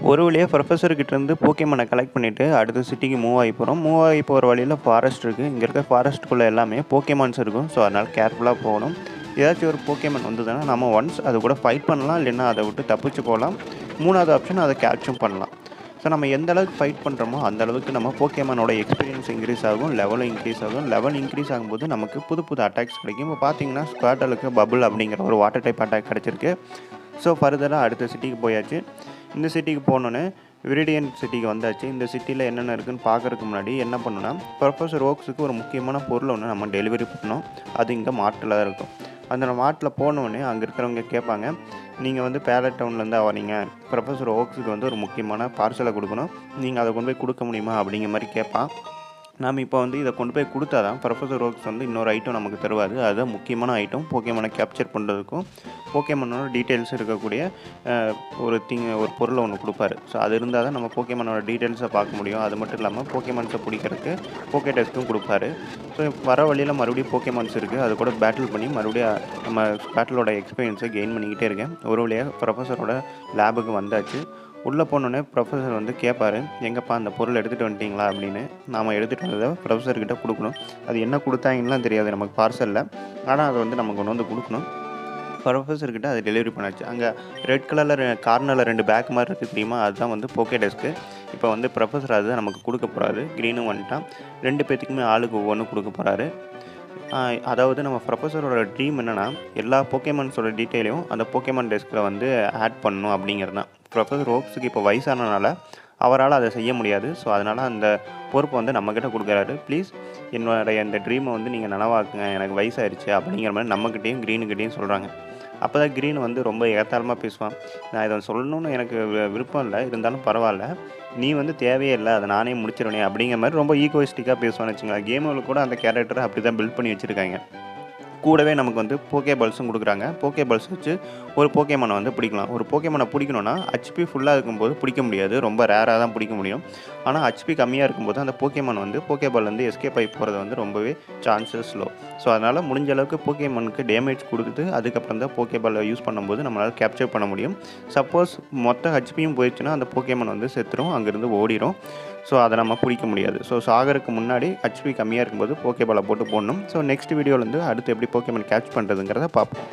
ஒரு வழியா புரொஃபசர் கிட்டேருந்து போக்கேமானை கலெக்ட் பண்ணிவிட்டு அடுத்த சிட்டிக்கு மூவ் ஆகி போகிறோம். மூவ் ஆகி போகிற வழியில் ஃபாரஸ்ட் இருக்குது. இங்கே இருக்க ஃபாரஸ்ட்டுக்குள்ளே எல்லாமே போக்கேமான்ஸ் இருக்கும். ஸோ அதனால் கேர்ஃபுல்லாக போகணும். ஏதாச்சும் ஒரு போக்கேமான் வந்ததுன்னா நம்ம ஒன்ஸ் அது கூட ஃபைட் பண்ணலாம், இல்லைன்னா அதை விட்டு தப்பிச்சு போகலாம். மூணாவது ஆப்ஷன் அதை கேட்சும் பண்ணலாம். ஸோ நம்ம எந்த அளவுக்கு ஃபைட் பண்ணுறோமோ அந்த அளவுக்கு நம்ம போக்கேமானோட எக்ஸ்பீரியன்ஸ் இன்க்ரீஸ் ஆகும், லெவலும் இன்க்ரீஸ் ஆகும். லெவல் இன்க்ரீஸ் ஆகும்போது நமக்கு புது புது அட்டாக்ஸ் கிடைக்கும். இப்போ பார்த்தீங்கன்னா ஸ்குவாட்டலுக்கு பபுள் அப்படிங்கிற ஒரு வாட்டர் டைப் அட்டாக் கிடச்சிருக்கு. ஸோ ஃபர்தராக அடுத்த சிட்டிக்கு போயாச்சு. இந்த சிட்டிக்கு போனோன்னே விரிடியன் சிட்டிக்கு வந்தாச்சு. இந்த சிட்டியில் என்னென்ன இருக்குதுன்னு பார்க்குறதுக்கு முன்னாடி என்ன பண்ணணும்னா, ப்ரொஃபஸர் ஓக்ஸுக்கு ஒரு முக்கியமான பொருள் ஒன்று நம்ம டெலிவரி பண்ணணும். அது இங்கே மார்ட்டில் தான் இருக்கும். அந்த மார்ட்டில் போனோடனே அங்கே இருக்கிறவங்க கேட்பாங்க, நீங்கள் வந்து பேலட் டவுன்லேருந்து வரீங்க, ப்ரொஃபஸர் ஓக்ஸுக்கு வந்து ஒரு முக்கியமான பார்சலை கொடுக்கணும், நீங்கள் அதை கொண்டு போய் கொடுக்க முடியுமா அப்படிங்கிற மாதிரி கேட்பான். நாம் இப்போ வந்து இதை கொண்டு போய் கொடுத்தா தான் ப்ரொஃபஸர் ஓக்ஸ் வந்து இன்னொரு ஐட்டம் நமக்கு தருவார். அதுதான் முக்கியமான ஐட்டம். போக்கேமானை கேப்சர் பண்ணுறதுக்கும் போக்கேமானோட டீட்டெயில்ஸ் இருக்கக்கூடிய ஒரு பொருளை ஒன்று கொடுப்பாரு. ஸோ அது இருந்தால் தான் நம்ம போக்கேமானோட டீட்டெயில்ஸை பார்க்க முடியும். அது மட்டும் இல்லாமல் போக்கேமான்ஸை பிடிக்கிறதுக்கு போக்கே டெஸ்ட்டும் கொடுப்பாரு. ஸோ வர வழியில் மறுபடியும் போக்கேமான்ஸ் இருக்குது. அது கூட பேட்டில் பண்ணி மறுபடியும் நம்ம பேட்டிலோட எக்ஸ்பீரியன்ஸை கெயின் பண்ணிக்கிட்டே இருக்கேன். ஒரு வழியாக ப்ரொஃபஸரோட லேபுக்கு வந்தாச்சு. உள்ளே போனோடனே ப்ரொஃபஸர் வந்து கேட்பார், எங்கப்பா அந்த பொருள் எடுத்துகிட்டு வந்துட்டிங்களா அப்படின்னு. நாம் எடுத்துகிட்டு வந்ததை ப்ரொஃபஸர்கிட்ட கொடுக்கணும். அது என்ன கொடுத்தாங்கலாம் தெரியாது நமக்கு பார்சலில். ஆனால் அதை வந்து நம்ம கொண்டு வந்து கொடுக்கணும். ப்ரொஃபஸர்கிட்ட அதை டெலிவரி பண்ணாச்சு. அங்கே ரெட் கலரில் கார்னரில் 2 பேக் மாதிரி இருக்குது தெரியுமா, அதுதான் வந்து போக்கே டெஸ்க்கு. இப்போ வந்து ப்ரொஃபஸர் அதுதான் நமக்கு கொடுக்க போகிறாரு. க்ரீனும் வந்துட்டான். 2 பேத்துக்குமே ஆளுக்கு ஒவ்வொன்றும் கொடுக்க போகிறாரு. அதாவது நம்ம ப்ரொஃபஸரோட ட்ரீம் என்னென்னா, எல்லா போக்கேமான்ஸோட டீட்டெயிலையும் அந்த போக்கேமான் டெஸ்கில் வந்து ஆட் பண்ணணும் அப்படிங்கிறது தான். ப்ரொஃபஸர் ஓக்ஸுக்கு இப்போ வயசானனால அவரால் அதை செய்ய முடியாது. ஸோ அதனால் அந்த பொறுப்பை வந்து நம்மக்கிட்ட கொடுக்குறாரு. ப்ளீஸ் என்னுடைய இந்த ட்ரீமை வந்து நீங்கள் நனவாக்குங்க, எனக்கு வயசாகிடுச்சு அப்படிங்கிற மாதிரி நம்மக்கிட்டேயும் க்ரீனுக்கிட்டேயும் சொல்கிறாங்க. அப்போ தான் க்ரீன் வந்து ரொம்ப எகத்தாளமாக பேசுவான். நான் இதை சொல்லணும்னு எனக்கு விருப்பம் இல்லை, இருந்தாலும் பரவாயில்ல, நீ வந்து தேவையே இல்லை, அதை நானே முடிச்சிருவேனே அப்படிங்கிற மாதிரி ரொம்ப ஈகோயிஸ்டிக்காக பேசுவான்னு வச்சுங்களேன். கேமில் கூட அந்த கேரக்டரை அப்படி தான் பில்ட் பண்ணி வச்சுருக்காங்க. கூடவே நமக்கு வந்து போக்கே பால்ஸும் கொடுக்குறாங்க. போக்கே பால்ஸ் வச்சு ஒரு போக்கேமானை வந்து பிடிக்கலாம். ஒரு போக்கேமானை பிடிக்கணும்னா ஹெச்பி ஃபுல்லாக இருக்கும்போது பிடிக்க முடியாது, ரொம்ப ரேராக தான் பிடிக்க முடியும். ஆனால் ஹெச்பி கம்மியாக இருக்கும்போது அந்த போக்கேமான் வந்து போக்கே பால் வந்து எஸ்கேப் ஆகி போகிறது வந்து ரொம்பவே சான்சஸ் லோ. ஸோ அதனால் முடிஞ்ச அளவுக்கு போக்கேமானுக்கு டேமேஜ் கொடுத்துட்டு அதுக்கப்புறம் தான் போக்கே பாலை யூஸ் பண்ணும்போது நம்மளால் கேப்சர் பண்ண முடியும். சப்போஸ் மொத்த ஹெச்பியும் போயிடுச்சுன்னா அந்த போக்கேமான் வந்து செத்துரும், அங்கேருந்து ஓடிடும். ஸோ அதை நம்ம பிடிக்க முடியாது. ஸோ சாகருக்கு முன்னாடி ஹெச்பி கம்மியாக இருக்கும்போது போக்கே பாலை போட்டு போடணும். ஸோ நெக்ஸ்ட் வீடியோவில் வந்து அடுத்து எப்படி போக்கேமான் கேட்ச் பண்ணுறதுங்கிறத பார்ப்போம்.